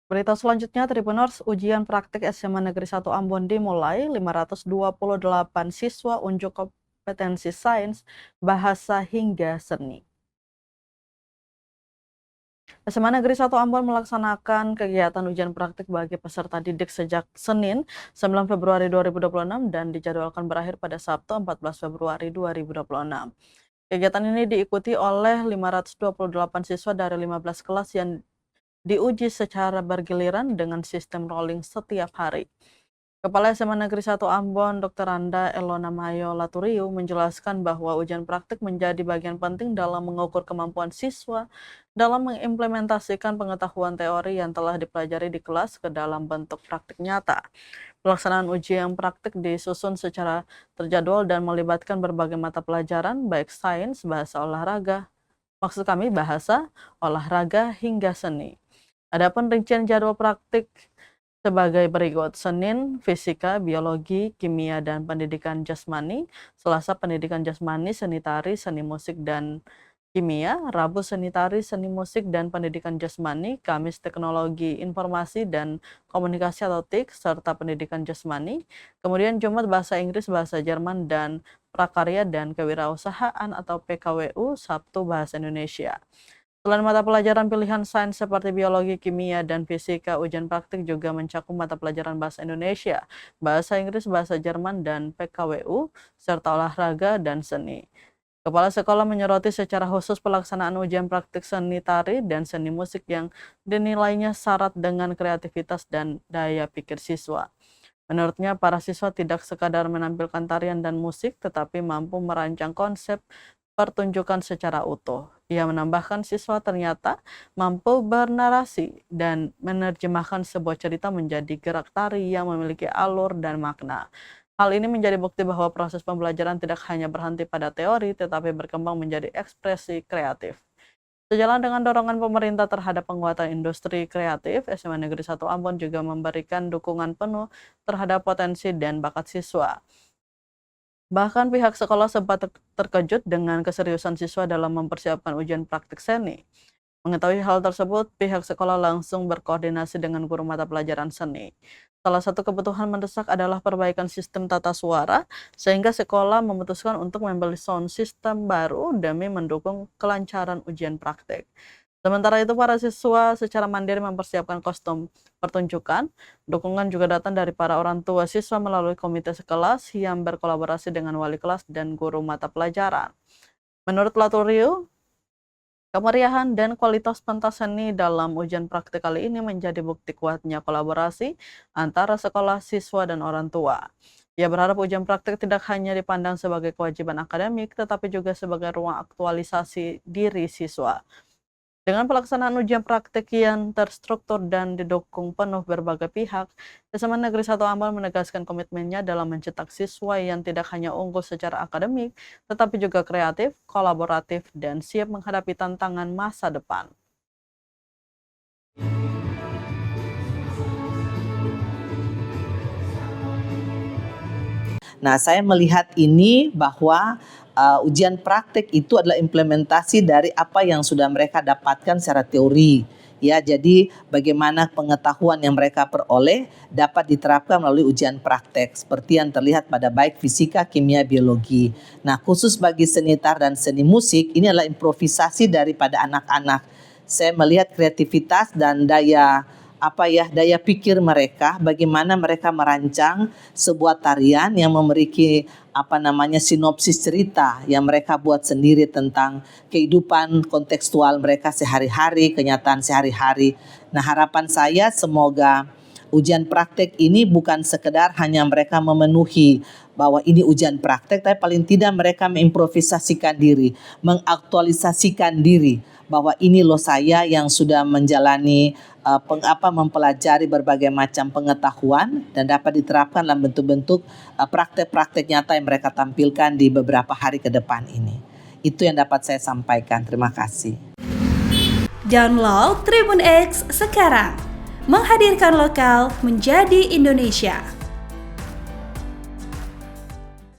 Berita selanjutnya, Tribuners, ujian praktik SMA Negeri 1 Ambon dimulai. 528 siswa unjuk kompetensi sains, bahasa hingga seni. SMA Negeri 1 Ambon melaksanakan kegiatan ujian praktik bagi peserta didik sejak Senin 9 Februari 2026 dan dijadwalkan berakhir pada Sabtu 14 Februari 2026. Kegiatan ini diikuti oleh 528 siswa dari 15 kelas yang diuji secara bergiliran dengan sistem rolling setiap hari. Kepala SMA Negeri 1 Ambon, Dr. Randa Elona Mayo Laturiu, menjelaskan bahwa ujian praktik menjadi bagian penting dalam mengukur kemampuan siswa dalam mengimplementasikan pengetahuan teori yang telah dipelajari di kelas ke dalam bentuk praktik nyata. Pelaksanaan ujian praktik disusun secara terjadwal dan melibatkan berbagai mata pelajaran, baik sains, bahasa olahraga, hingga seni. Adapun rincian jadwal praktik sebagai berikut: Senin, fisika, biologi, kimia, dan pendidikan jasmani; Selasa, pendidikan jasmani, seni tari, seni musik, dan kimia; Rabu, seni tari, seni musik, dan pendidikan jasmani; Kamis, teknologi informasi dan komunikasi atau TIK, serta pendidikan jasmani; kemudian Jumat, bahasa Inggris, bahasa Jerman, dan prakarya dan kewirausahaan atau PKWU; Sabtu, bahasa Indonesia. Selain mata pelajaran pilihan sains seperti biologi, kimia, dan fisika, ujian praktik juga mencakup mata pelajaran bahasa Indonesia, bahasa Inggris, bahasa Jerman, dan PKWU, serta olahraga dan seni. Kepala sekolah menyoroti secara khusus pelaksanaan ujian praktik seni tari dan seni musik yang dinilainya syarat dengan kreativitas dan daya pikir siswa. Menurutnya, para siswa tidak sekadar menampilkan tarian dan musik, tetapi mampu merancang konsep pertunjukan secara utuh. Ia menambahkan siswa ternyata mampu bernarasi dan menerjemahkan sebuah cerita menjadi gerak tari yang memiliki alur dan makna. Hal ini menjadi bukti bahwa proses pembelajaran tidak hanya berhenti pada teori, tetapi berkembang menjadi ekspresi kreatif. Sejalan dengan dorongan pemerintah terhadap penguatan industri kreatif, SMA Negeri 1 Ambon juga memberikan dukungan penuh terhadap potensi dan bakat siswa. Bahkan pihak sekolah sempat terkejut dengan keseriusan siswa dalam mempersiapkan ujian praktik seni. Mengetahui hal tersebut, pihak sekolah langsung berkoordinasi dengan guru mata pelajaran seni. Salah satu kebutuhan mendesak adalah perbaikan sistem tata suara, sehingga sekolah memutuskan untuk membeli sound system baru demi mendukung kelancaran ujian praktik. Sementara itu, para siswa secara mandiri mempersiapkan kostum pertunjukan. Dukungan juga datang dari para orang tua siswa melalui komite sekelas yang berkolaborasi dengan wali kelas dan guru mata pelajaran. Menurut Laturio, kemeriahan dan kualitas pentas seni dalam ujian praktik kali ini menjadi bukti kuatnya kolaborasi antara sekolah, siswa, dan orang tua. Ia berharap ujian praktik tidak hanya dipandang sebagai kewajiban akademik, tetapi juga sebagai ruang aktualisasi diri siswa. Dengan pelaksanaan ujian praktik yang terstruktur dan didukung penuh berbagai pihak, SMA Negeri 1 Ambon menegaskan komitmennya dalam mencetak siswa yang tidak hanya unggul secara akademik, tetapi juga kreatif, kolaboratif, dan siap menghadapi tantangan masa depan. Nah, saya melihat ini bahwa ujian praktik itu adalah implementasi dari apa yang sudah mereka dapatkan secara teori. Ya, jadi bagaimana pengetahuan yang mereka peroleh dapat diterapkan melalui ujian praktek seperti yang terlihat pada baik fisika, kimia, biologi. Nah, khusus bagi seni tari dan seni musik, ini adalah improvisasi daripada anak-anak. Saya melihat kreativitas dan daya pikir mereka, bagaimana mereka merancang sebuah tarian yang memiliki sinopsis cerita yang mereka buat sendiri tentang kehidupan kontekstual mereka sehari-hari, kenyataan sehari-hari. Nah, harapan saya semoga ujian praktek ini bukan sekedar hanya mereka memenuhi bahwa ini ujian praktek, tapi paling tidak mereka mengimprovisasikan diri, mengaktualisasikan diri bahwa ini loh saya yang sudah menjalani mempelajari berbagai macam pengetahuan dan dapat diterapkan dalam bentuk-bentuk praktek-praktek nyata yang mereka tampilkan di beberapa hari ke depan ini. Itu yang dapat saya sampaikan. Terima kasih. Download Tribun X sekarang, menghadirkan lokal menjadi Indonesia.